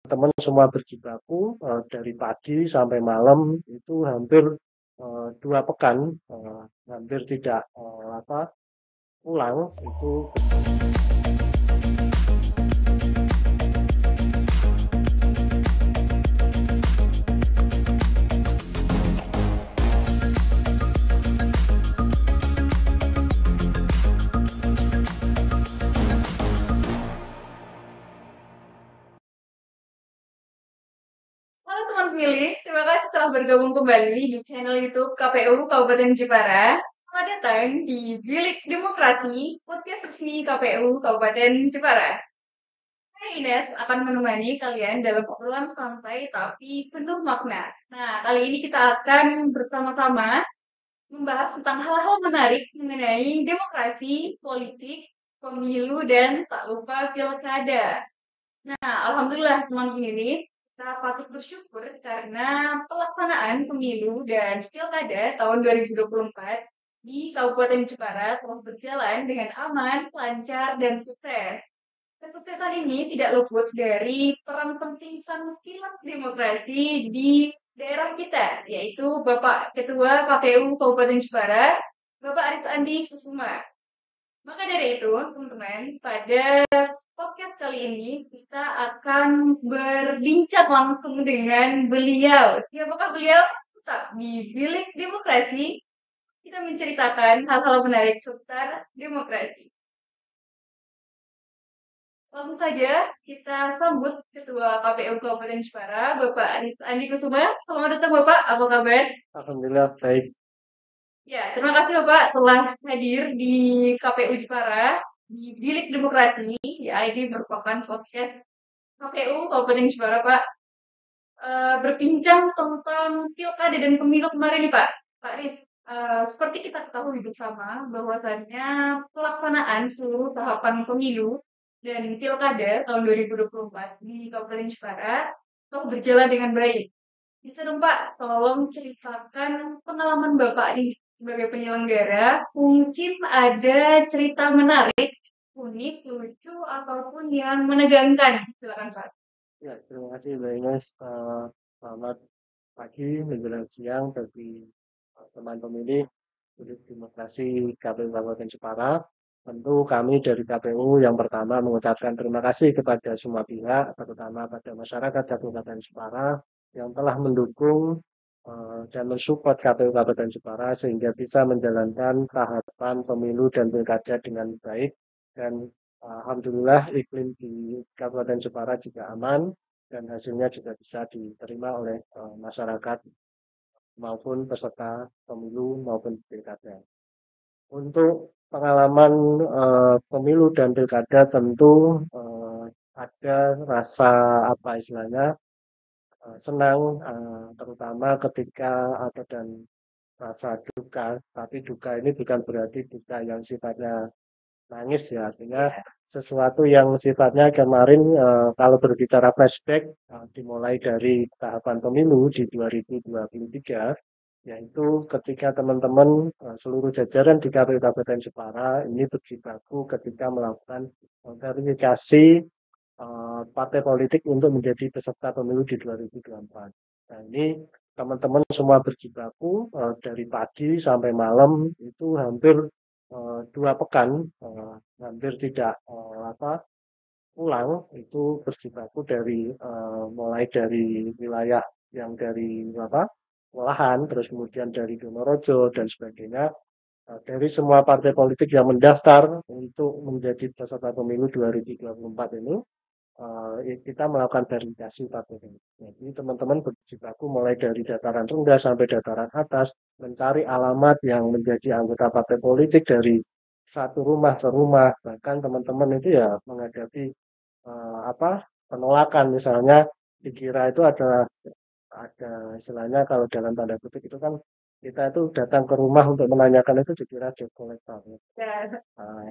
Teman semua berjibaku dari pagi sampai malam itu hampir 2 pekan, hampir tidak pulang itu. Halo teman pemilih, terima kasih telah bergabung kembali di channel YouTube KPU Kabupaten Jepara. Selamat datang di Bilik Demokrasi, podcast resmi KPU Kabupaten Jepara. Saya Ines akan menemani kalian dalam obrolan santai tapi penuh makna. Nah, kali ini kita akan bersama-sama membahas tentang hal-hal menarik mengenai demokrasi, politik, pemilu, dan tak lupa pilkada. Nah, alhamdulillah teman pemilih, kita patut bersyukur karena pelaksanaan pemilu dan pilkada tahun 2024 di Kabupaten Jepara telah berjalan dengan aman, lancar, dan sukses. Kesuksesan ini tidak luput dari peran penting sang pilot demokrasi di daerah kita, yaitu Bapak Ketua KPU Kabupaten Jepara, Bapak Aris Andi Kusuma. Maka dari itu, teman-teman, pada podcast kali ini kita akan berbincang langsung dengan beliau. Siapakah beliau? Tetap di Bilik Demokrasi, kita menceritakan hal-hal menarik seputar demokrasi. Langsung saja kita sambut Ketua KPU Kabupaten Jepara, Bapak Aris Andi Kusuma. Selamat datang Bapak, apa kabar? Alhamdulillah baik. Ya, terima kasih Bapak telah hadir di KPU Jepara, di Bilik Demokrasi. Ya, ini merupakan podcast KPU Kabupaten Jepara, Pak. Berbincang tentang pilkada dan pemilu kemarin nih, Pak. Pak Riz, seperti kita ketahui bersama bahwasannya pelaksanaan seluruh tahapan pemilu dan pilkada tahun 2024 di Kabupaten Jepara telah berjalan dengan baik. Bisa dong Pak, tolong ceritakan pengalaman Bapak nih sebagai penyelenggara. Mungkin ada cerita menarik, unik, lucu, ataupun yang menegangkan. Silakan Pak. Ya, terima kasih Mbak Ines. Selamat pagi menjelang siang bagi teman pemilih. Terima kasih KPU Kabupaten Jepara. Tentu kami dari KPU yang pertama mengucapkan terima kasih kepada semua pihak, terutama pada masyarakat Kabupaten Jepara yang telah mendukung dan mensupport KPU Kabupaten Jepara sehingga bisa menjalankan tahapan pemilu dan pilkada dengan baik. Dan alhamdulillah iklim di Kabupaten Jepara juga aman dan hasilnya juga bisa diterima oleh masyarakat maupun peserta pemilu maupun pilkada. Untuk pengalaman pemilu dan pilkada tentu ada rasa apa istilahnya senang, terutama ketika ada dan rasa duka. Tapi duka ini bukan berarti duka yang sifatnya nangis ya, artinya sesuatu yang sifatnya kemarin kalau berbicara flashback dimulai dari tahapan pemilu di 2023, yaitu ketika teman-teman seluruh jajaran di KPU Kabupaten Jepara ini berjibaku ketika melakukan verifikasi partai politik untuk menjadi peserta pemilu di 2024. Nah ini teman-teman semua berjibaku dari pagi sampai malam itu hampir 2 pekan, hampir tidak pulang itu berjibaku dari mulai dari wilayah yang dari Olahan, terus kemudian dari Donorojo dan sebagainya, dari semua partai politik yang mendaftar untuk menjadi peserta pemilu 2024 ini, kita melakukan verifikasi partai politik. Jadi teman-teman berjibaku mulai dari dataran rendah sampai dataran atas, mencari alamat yang menjadi anggota partai politik dari satu rumah ke rumah. Bahkan teman-teman itu ya menghadapi penolakan, misalnya dikira itu ada istilahnya kalau dalam tanda kutip itu kan kita itu datang ke rumah untuk menanyakan itu dikira debt collector. Ya,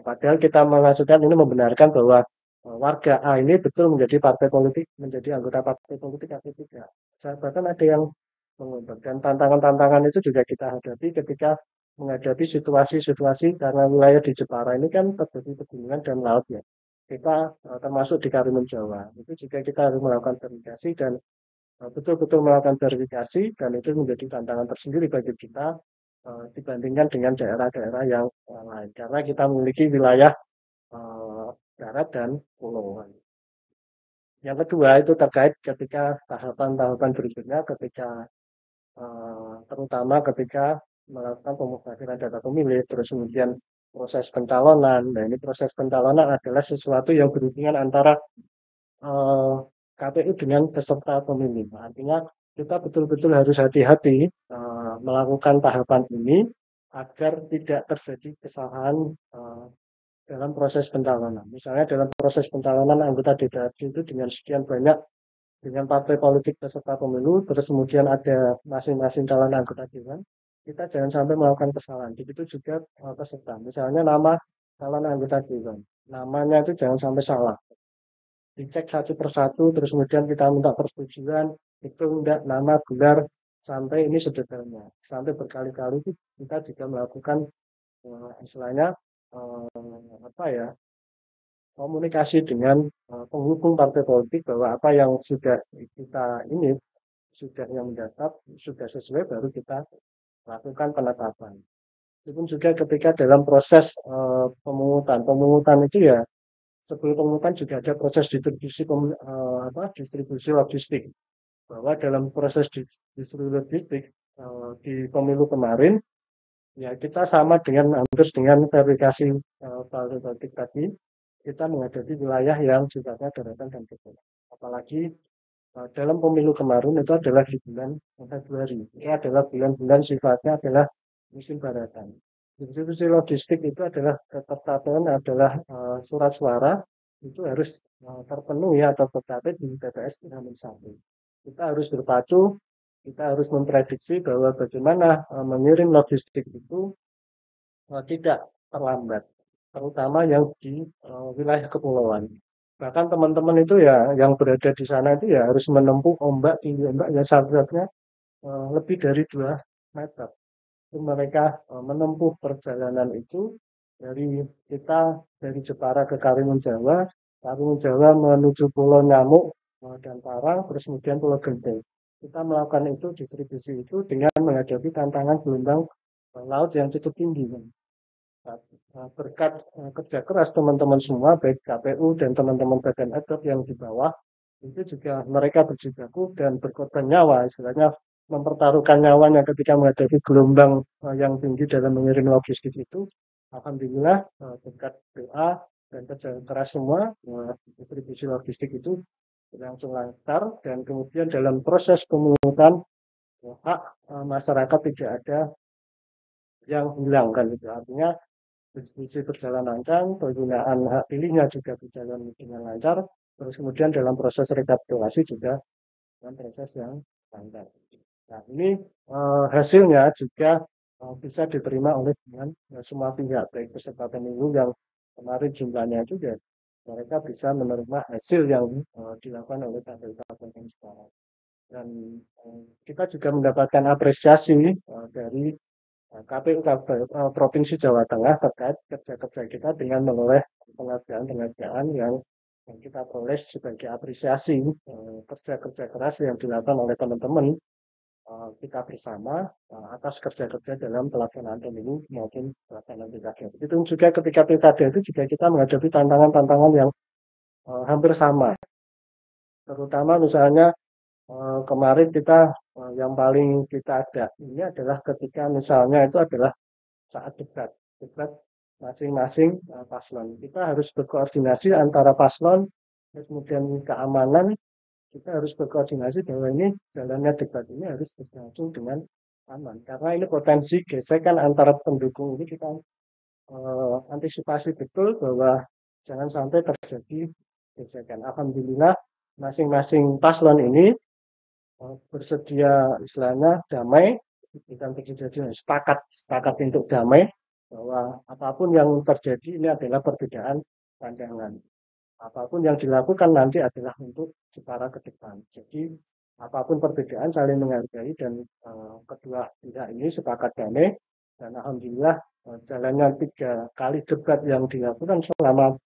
Padahal kita mengajukan ini membenarkan bahwa warga A ini betul menjadi partai politik, menjadi anggota partai politik atau tidak. Bahkan ada yang mengundang dan tantangan-tantangan itu juga kita hadapi ketika menghadapi situasi-situasi karena wilayah di Jepara ini kan terjadi pegunungan dan laut ya. kita termasuk di Karimun Jawa. Itu juga kita harus melakukan verifikasi dan betul-betul melakukan verifikasi dan itu menjadi tantangan tersendiri bagi kita dibandingkan dengan daerah-daerah yang lain. Karena kita memiliki wilayah darat dan pulau. Yang kedua itu terkait ketika tahapan-tahapan berikutnya ketika terutama ketika melakukan pemutahiran data pemilih, terus kemudian proses pencalonan. Nah, ini proses pencalonan adalah sesuatu yang berhubungan antara eh, KPU dengan peserta pemilih. Nah, artinya kita betul-betul harus hati-hati melakukan tahapan ini agar tidak terjadi kesalahan dalam proses pencalonan. Misalnya dalam proses pencalonan anggota DPRD itu dengan sekian banyak dengan partai politik peserta pemilu, terus kemudian ada masing-masing calon anggota dewan, kita jangan sampai melakukan kesalahan. Begitu juga peserta. Misalnya nama calon anggota dewan, namanya itu jangan sampai salah. Dicek satu persatu, terus kemudian kita minta persetujuan, itu enggak nama gelar sampai ini sedetailnya. Sampai berkali-kali itu kita juga melakukan istilahnya apa ya komunikasi dengan penghubung partai politik bahwa apa yang sudah kita ini sudah yang mendaftar sudah sesuai baru kita lakukan penetapan. Itu juga ketika dalam proses pemungutan itu ya sebelum pemungutan juga ada proses distribusi distribusi logistik bahwa dalam proses distribusi logistik di pemilu kemarin ya kita sama dengan hampir dengan verifikasi partai politik tadi kita menghadapi wilayah yang sifatnya daratan dan kepulauan. Apalagi dalam pemilu kemarin itu adalah di bulan Februari. Ini adalah bulan-bulan sifatnya adalah musim baratan. Distribusi logistik itu adalah ketercapaian adalah surat suara itu harus terpenuhi atau tercapai di TPS Hamin 1. Kita harus berpacu, kita harus memprediksi bahwa bagaimana mengirim logistik itu tidak terlambat, terutama yang di wilayah kepulauan. Bahkan teman-teman itu ya yang berada di sana itu ya harus menempuh ombak tinggi ombak yang seharusnya lebih dari 2 meter. Itu mereka menempuh perjalanan itu dari kita dari Jepara ke Karimun Jawa menuju Pulau Nyamuk dan Parang, terus kemudian Pulau Genting. Kita melakukan itu distribusi itu dengan menghadapi tantangan gelombang laut yang cukup tinggi. Berkat kerja keras teman-teman semua, baik KPU dan teman-teman badan ad hoc yang di bawah, itu juga mereka berjibaku dan berkorban nyawa, istilahnya mempertaruhkan nyawanya ketika menghadapi gelombang yang tinggi dalam mengirim logistik itu. Alhamdulillah berkat doa dan kerja keras semua, distribusi logistik itu berlangsung lancar dan kemudian dalam proses pemungutan hak masyarakat tidak ada yang hilang kan itu artinya diskusi berjalan lancar, penggunaan hak pilihnya juga berjalan dengan lancar, terus kemudian dalam proses rekapitulasi juga dalam proses yang lancar. Nah, ini hasilnya juga bisa diterima oleh dengan semua pihak, baik peserta pemilu yang kemarin jumlahnya juga mereka bisa menerima hasil yang dilakukan oleh KPU Kabupaten sekarang. Dan kita juga mendapatkan apresiasi dari KPU Provinsi Jawa Tengah terkait kerja-kerja kita dengan menoleh penghargaan-penghargaan yang kita peroleh sebagai apresiasi kerja-kerja keras yang dilakukan oleh teman-teman kita bersama atas kerja-kerja dalam pelaksanaan pemilu maupun pelaksanaan pilkada. Begitu juga ketika pilkada itu juga kita menghadapi tantangan-tantangan yang hampir sama. Terutama misalnya kemarin kita yang paling kita ada ini adalah ketika misalnya itu adalah saat debat masing-masing paslon. Kita harus berkoordinasi antara paslon, kemudian keamanan, kita harus berkoordinasi bahwa ini jalannya debat ini harus berlangsung dengan aman. Karena ini potensi gesekan antara pendukung ini kita antisipasi betul bahwa jangan sampai terjadi gesekan. Alhamdulillah masing-masing paslon ini bersedia istilahnya damai bukan bersedia sepakat untuk damai bahwa apapun yang terjadi ini adalah perbedaan pandangan. Apapun yang dilakukan nanti adalah untuk setara ke depan. Jadi apapun perbedaan saling menghargai dan kedua pihak ini sepakat damai dan alhamdulillah jalannya 3 kali debat yang dilakukan selama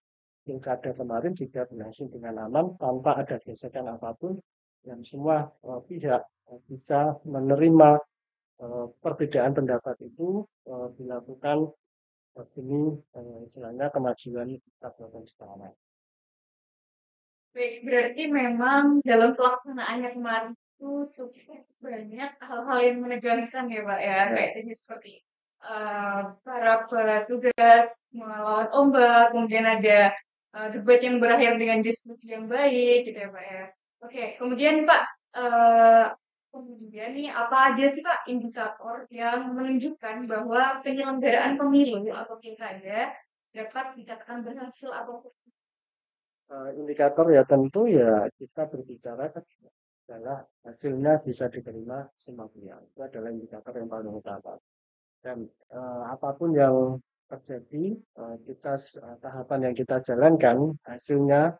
pilkada kemarin juga berlangsung dengan aman tanpa ada gesekan apapun dan semua pihak bisa menerima perbedaan pendapat itu dilakukan demi istilahnya kemajuan Kabupaten Cikarang. Baik, berarti memang dalam pelaksanaannya kemarin itu cukup banyak hal-hal yang menegangkan ya Pak ya, kayak tadi seperti para petugas melawan ombak, kemudian ada debat yang berakhir dengan diskusi yang baik gitu ya Pak ya. Oke, kemudian Pak, eh, kemudian nih apa aja sih Pak indikator yang menunjukkan bahwa penyelenggaraan pemilu atau pilkada dapat dikatakan berhasil atau Indikator ya tentu ya kita berbicara kan adalah hasilnya bisa diterima semua pihak. Itu adalah indikator yang paling utama. Dan apapun yang terjadi, tahapan yang kita jalankan, hasilnya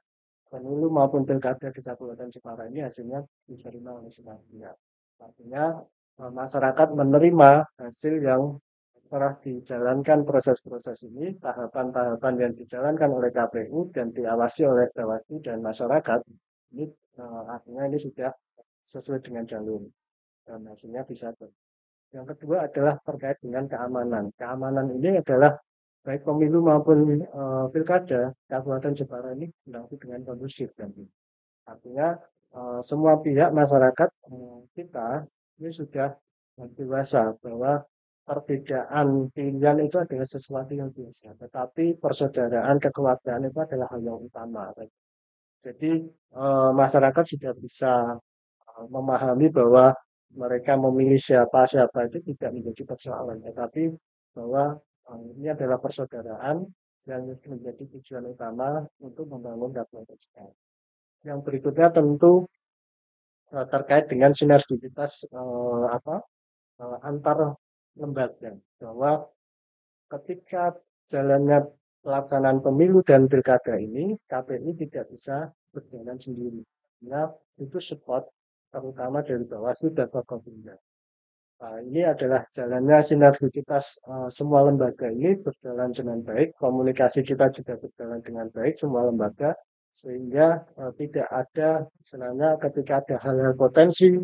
pemilu maupun pilkada di Kabupaten Jepara ini hasilnya diterima oleh semua pihak. Artinya masyarakat menerima hasil yang telah dijalankan proses-proses ini, tahapan-tahapan yang dijalankan oleh KPU dan diawasi oleh Bawaslu dan masyarakat, ini artinya ini sudah sesuai dengan jalur dan hasilnya bisa. Yang kedua adalah terkait dengan keamanan. Keamanan ini adalah baik pemilu maupun pilkada Kabupaten Jepara ini berlangsung dengan kondusif dan artinya semua pihak masyarakat kita ini sudah dewasa bahwa perbedaan pilihan itu adalah sesuatu yang biasa, tetapi persaudaraan kekeluargaan itu adalah hal yang utama. Jadi masyarakat sudah bisa memahami bahwa mereka memilih siapa-siapa itu tidak menjadi persoalan, tetapi bahwa ini adalah persaudaraan yang menjadi tujuan utama untuk membangun Kabupaten. Yang berikutnya tentu terkait dengan sinergitas antar lembaga bahwa ketika jalannya pelaksanaan pemilu dan pilkada ini KPU tidak bisa berjalan sendiri. Nah, itu support terutama dari Bawaslu dan Forkopimda. Nah, ini adalah jalannya sinergitas semua lembaga ini berjalan dengan baik, komunikasi kita juga berjalan dengan baik semua lembaga, sehingga tidak ada misalnya ketika ada hal-hal potensi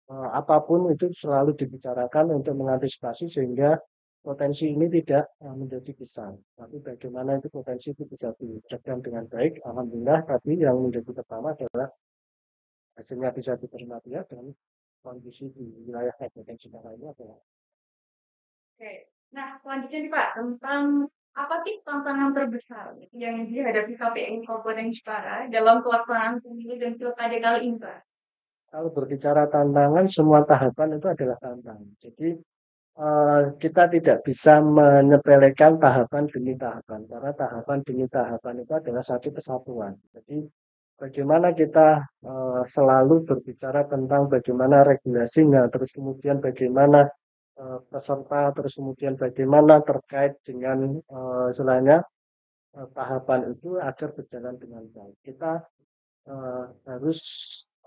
apapun itu selalu dibicarakan untuk mengantisipasi sehingga potensi ini tidak menjadi besar. Tapi bagaimana itu potensi itu bisa diredam dengan baik, alhamdulillah tadi yang menjadi pertama adalah hasilnya bisa diterima pihak dan kondisi di wilayah Kabupaten Cikarang ini adalah. Oke. Nah, selanjutnya nih Pak, tentang apa sih tantangan terbesar yang dihadapi KPU Kabupaten Jepara dalam pelaksanaan pemilu dan pilkada kali ini, Pak? Kalau berbicara tantangan, semua tahapan itu adalah tantangan. Jadi kita tidak bisa menyepelekan tahapan demi tahapan, karena tahapan demi tahapan itu adalah satu kesatuan. Jadi bagaimana kita selalu berbicara tentang bagaimana regulasinya, terus kemudian bagaimana peserta, terus kemudian bagaimana terkait dengan selainnya tahapan itu agar berjalan dengan baik. Kita harus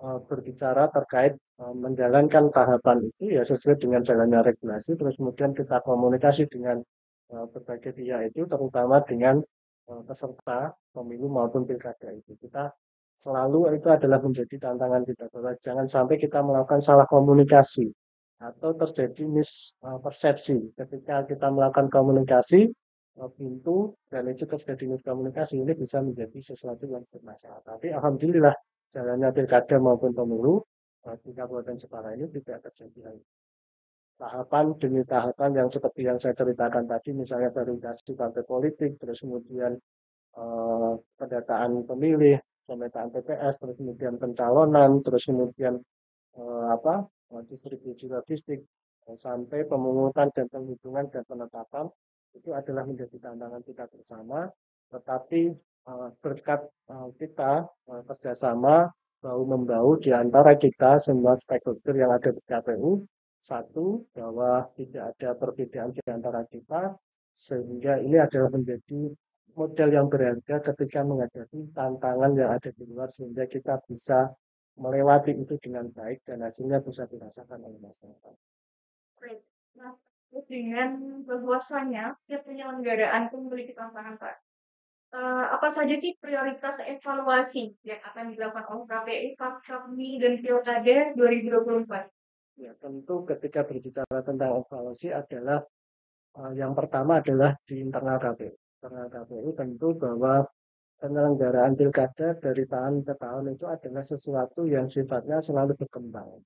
berbicara terkait menjalankan tahapan itu ya sesuai dengan jalannya regulasi, terus kemudian kita komunikasi dengan berbagai pihak itu, terutama dengan peserta pemilu maupun pilkada itu. Kita selalu itu adalah menjadi tantangan kita bahwa jangan sampai kita melakukan salah komunikasi atau terjadi mispersepsi ketika kita melakukan komunikasi pintu dan itu terjadi miskomunikasi ini bisa menjadi sesuatu yang bermasalah. Tapi alhamdulillah jalannya pilkada maupun pemilu di Kabupaten Jepara ini tidak terjadi hal tahapan demi tahapan yang seperti yang saya ceritakan tadi, misalnya verifikasi partai politik, terus kemudian pendataan pemilih, pemetaan TPS, terus kemudian pencalonan, terus kemudian apa distribusi logistik sampai pemungutan dan penghitungan dan penetapan itu adalah menjadi tantangan kita bersama. Tetapi berkat kita kerjasama bahu membahu di antara kita semua stakeholder yang ada di KPU, satu bahwa tidak ada perbedaan di antara kita, sehingga ini adalah menjadi modal yang berharga ketika menghadapi tantangan yang ada di luar sehingga kita bisa melewati itu dengan baik dan hasilnya bisa dirasakan oleh masyarakat. Baik. Nah, dengan bahwasannya setiap penyelenggaraan itu memiliki tantangan, Pak. Apa saja sih prioritas evaluasi yang akan dilakukan oleh KPU, Kapmi, dan Pilkada 2024? Ya, tentu ketika berbicara tentang evaluasi adalah yang pertama adalah di internal KPU. Internal KPU tentu bahwa penyelenggaraan pilkada dari tahun ke tahun itu adalah sesuatu yang sifatnya selalu berkembang.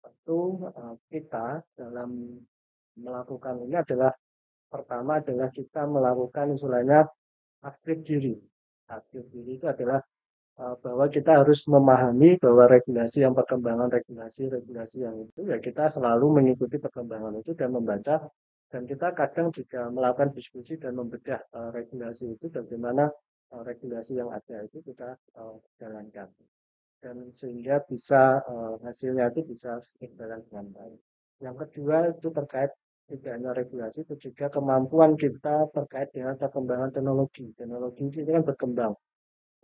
Tentu kita dalam melakukan ini adalah pertama adalah kita melakukan istilahnya aktif diri. Aktif diri itu adalah bahwa kita harus memahami bahwa regulasi yang perkembangan regulasi yang itu ya kita selalu mengikuti perkembangan itu dan membaca dan kita kadang juga melakukan diskusi dan membedah regulasi itu bagaimana regulasi yang ada itu kita jalankan dan sehingga bisa hasilnya itu bisa berjalan dengan baik. Yang kedua itu terkait tidak hanya regulasi itu juga kemampuan kita terkait dengan perkembangan teknologi. Teknologi ini kan berkembang.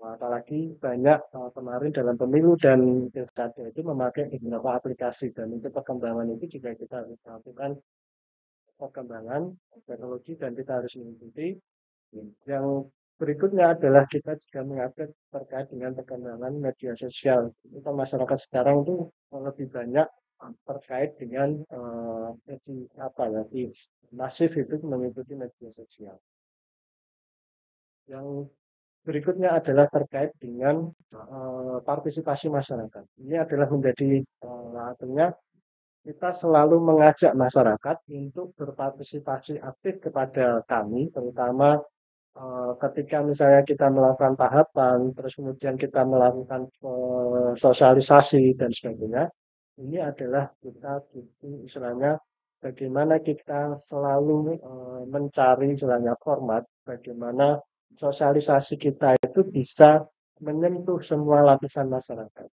Wah, apalagi banyak kemarin dalam pemilu dan pilkada itu memakai beberapa aplikasi dan untuk perkembangan itu juga kita harus melakukan perkembangan teknologi dan kita harus mengikuti. Yang berikutnya adalah kita juga mengupdate terkait dengan perkembangan media sosial. Kita masyarakat sekarang itu lebih banyak terkait dengan apa ya, masif itu mengikuti media sosial. Yang berikutnya adalah terkait dengan partisipasi masyarakat. Ini adalah menjadi artinya kita selalu mengajak masyarakat untuk berpartisipasi aktif kepada kami, terutama ketika misalnya kita melakukan tahapan, terus kemudian kita melakukan sosialisasi dan sebagainya. Ini adalah kita istilahnya bagaimana kita selalu mencari istilahnya format, bagaimana sosialisasi kita itu bisa menyentuh semua lapisan masyarakat.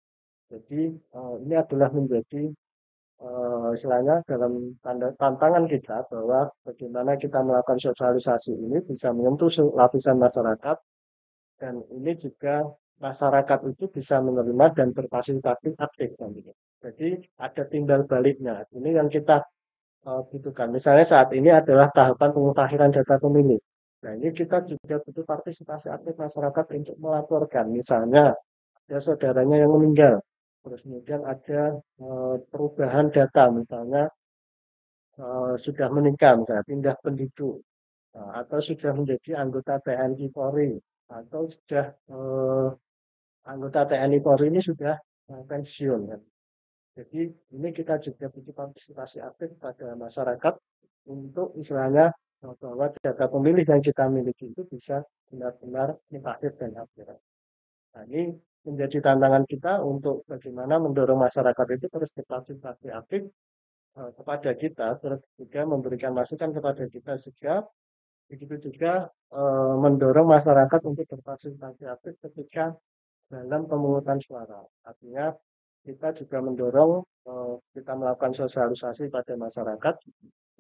Jadi ini adalah menjadi istilahnya dalam tantangan kita bahwa bagaimana kita melakukan sosialisasi ini bisa menyentuh lapisan masyarakat dan ini juga masyarakat itu bisa menerima dan berpartisipasi aktif nantinya. Jadi ada timbal baliknya. Ini yang kita butuhkan. Misalnya saat ini adalah tahapan pemutahiran data pemilih. Nah ini kita juga butuh partisipasi aktif masyarakat untuk melaporkan. Misalnya ada saudaranya yang meninggal. Terus kemudian ada perubahan data, misalnya sudah menikah, misalnya pindah penduduk, atau sudah menjadi anggota TNI Polri, atau sudah anggota TNI Polri ini sudah pensiun. Kan. Jadi ini kita juga butuh partisipasi aktif pada masyarakat untuk istilahnya bahwa data pemilih yang kita miliki itu bisa benar-benar dipakai dan akurat. Nah, ini menjadi tantangan kita untuk bagaimana mendorong masyarakat itu terus berpartisipasi aktif kepada kita, terus juga memberikan masukan kepada kita juga, begitu juga mendorong masyarakat untuk berpartisipasi aktif ketika dalam pemungutan suara. Artinya kita juga mendorong kita melakukan sosialisasi pada masyarakat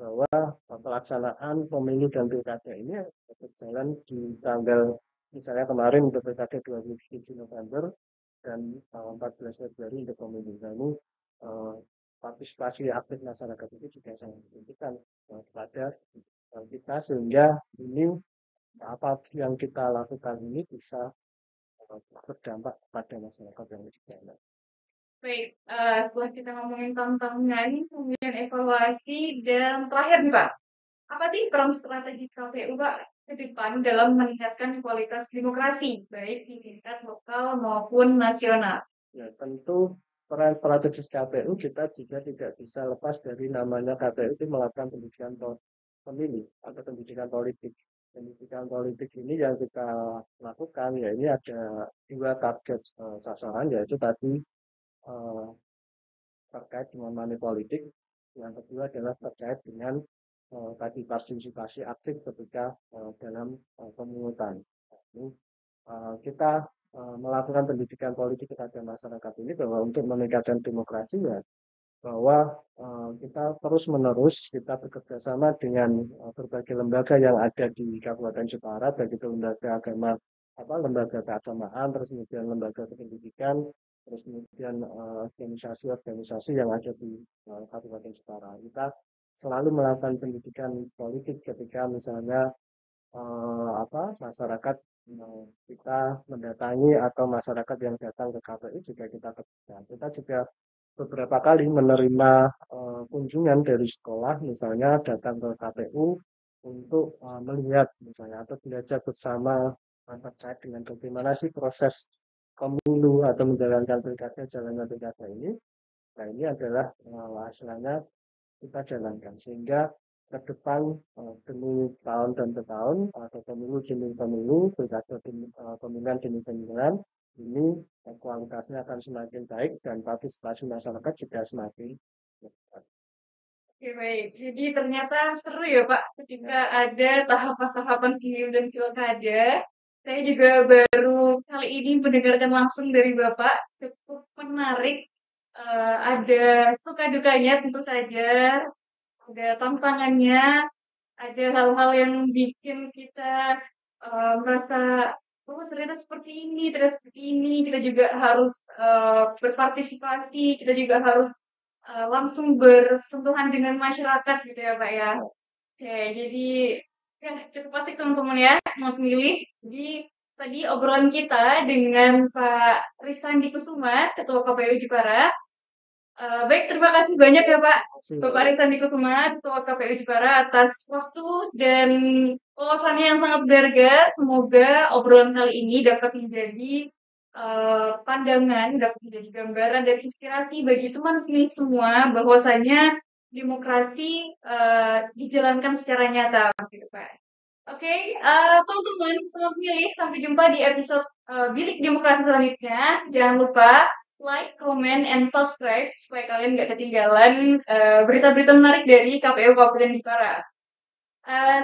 bahwa pelaksanaan pemilu dan pilkada ini berjalan di tanggal misalnya kemarin untuk pilkada 27 November dan 14 Februari untuk pemilu. Nah, ini partisipasi aktif masyarakat itu juga sangat dibutuhkan kepada kita sehingga ini apa yang kita lakukan ini bisa berdampak pada masyarakat yang lebih banyak. Baik, setelah kita ngomongin tantangan, kemudian evaluasi, dan terakhir nih Pak, apa sih peran strategi KPU Pak ke depan dalam meningkatkan kualitas demokrasi, baik di tingkat lokal maupun nasional? Ya, tentu peran strategis KPU kita juga tidak bisa lepas dari namanya KPU itu melakukan pendidikan pemilih atau pendidikan politik. Pendidikan politik ini yang kita lakukan ya ini ada dua target sasaran yaitu tadi eh, terkait dengan money politik. Yang kedua adalah terkait dengan tadi partisipasi aktif ketika dalam pemungutan. Ini, kita melakukan pendidikan politik kepada masyarakat ini bahwa untuk meningkatkan demokrasi ya bahwa kita terus menerus kita bekerja sama dengan berbagai lembaga yang ada di Kabupaten Jepara, baik itu lembaga agama apa lembaga keagamaan, terus kemudian lembaga pendidikan, terus kemudian organisasi-organisasi yang ada di Kabupaten Jepara. Kita selalu melakukan pendidikan politik ketika misalnya masyarakat kita mendatangi atau masyarakat yang datang ke KPU juga kita temukan. Kita juga beberapa kali menerima kunjungan dari sekolah, misalnya datang ke KPU untuk melihat misalnya atau belajar bersama terkait dengan bagaimana sih proses pemilu atau menjalankan pilkada, jalannya pilkada ini. Nah, ini adalah hasilnya kita jalankan sehingga ke depan demi tahun dan ke tahun atau pemilu demi pemilu, pilkada demi pemilihan demi pemilihan ini kualitasnya akan semakin baik dan partisipasi masyarakat juga semakin meningkat. Oke, baik. Jadi ternyata seru ya, Pak, ketika ada tahapan-tahapan pemilu dan pilkada. Saya juga baru kali ini mendengarkan langsung dari Bapak, cukup menarik. Ada suka dukanya tentu saja, ada tantangannya, ada hal-hal yang bikin kita merasa, oh ternyata seperti ini, ternyata seperti ini. Kita juga harus berpartisipasi, kita juga harus langsung bersentuhan dengan masyarakat gitu ya Pak ya. Oke, jadi ya cukup asik teman-teman ya mau milih. Jadi tadi obrolan kita dengan Pak Risandi Kusuma, Ketua KPU Jepara. Baik, terima kasih banyak ya Pak, Bapak Risandi Kusuma, Ketua KPU Jepara atas waktu dan wawasannya yang sangat berharga. Semoga obrolan kali ini dapat menjadi pandangan, dapat menjadi gambaran dan inspirasi bagi teman pilih semua bahwasanya demokrasi dijalankan secara nyata, gitu Pak. Oke, teman-teman, selamat pilih. Sampai jumpa di episode Bilik Demokrasi selanjutnya. Jangan lupa like, comment, and subscribe supaya kalian nggak ketinggalan berita-berita menarik dari KPU Kabupaten Jepara.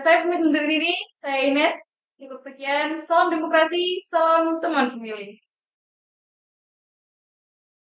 Saya pamit undur diri. Saya Ines. Cukup sekian. Salam demokrasi, salam teman pemilih.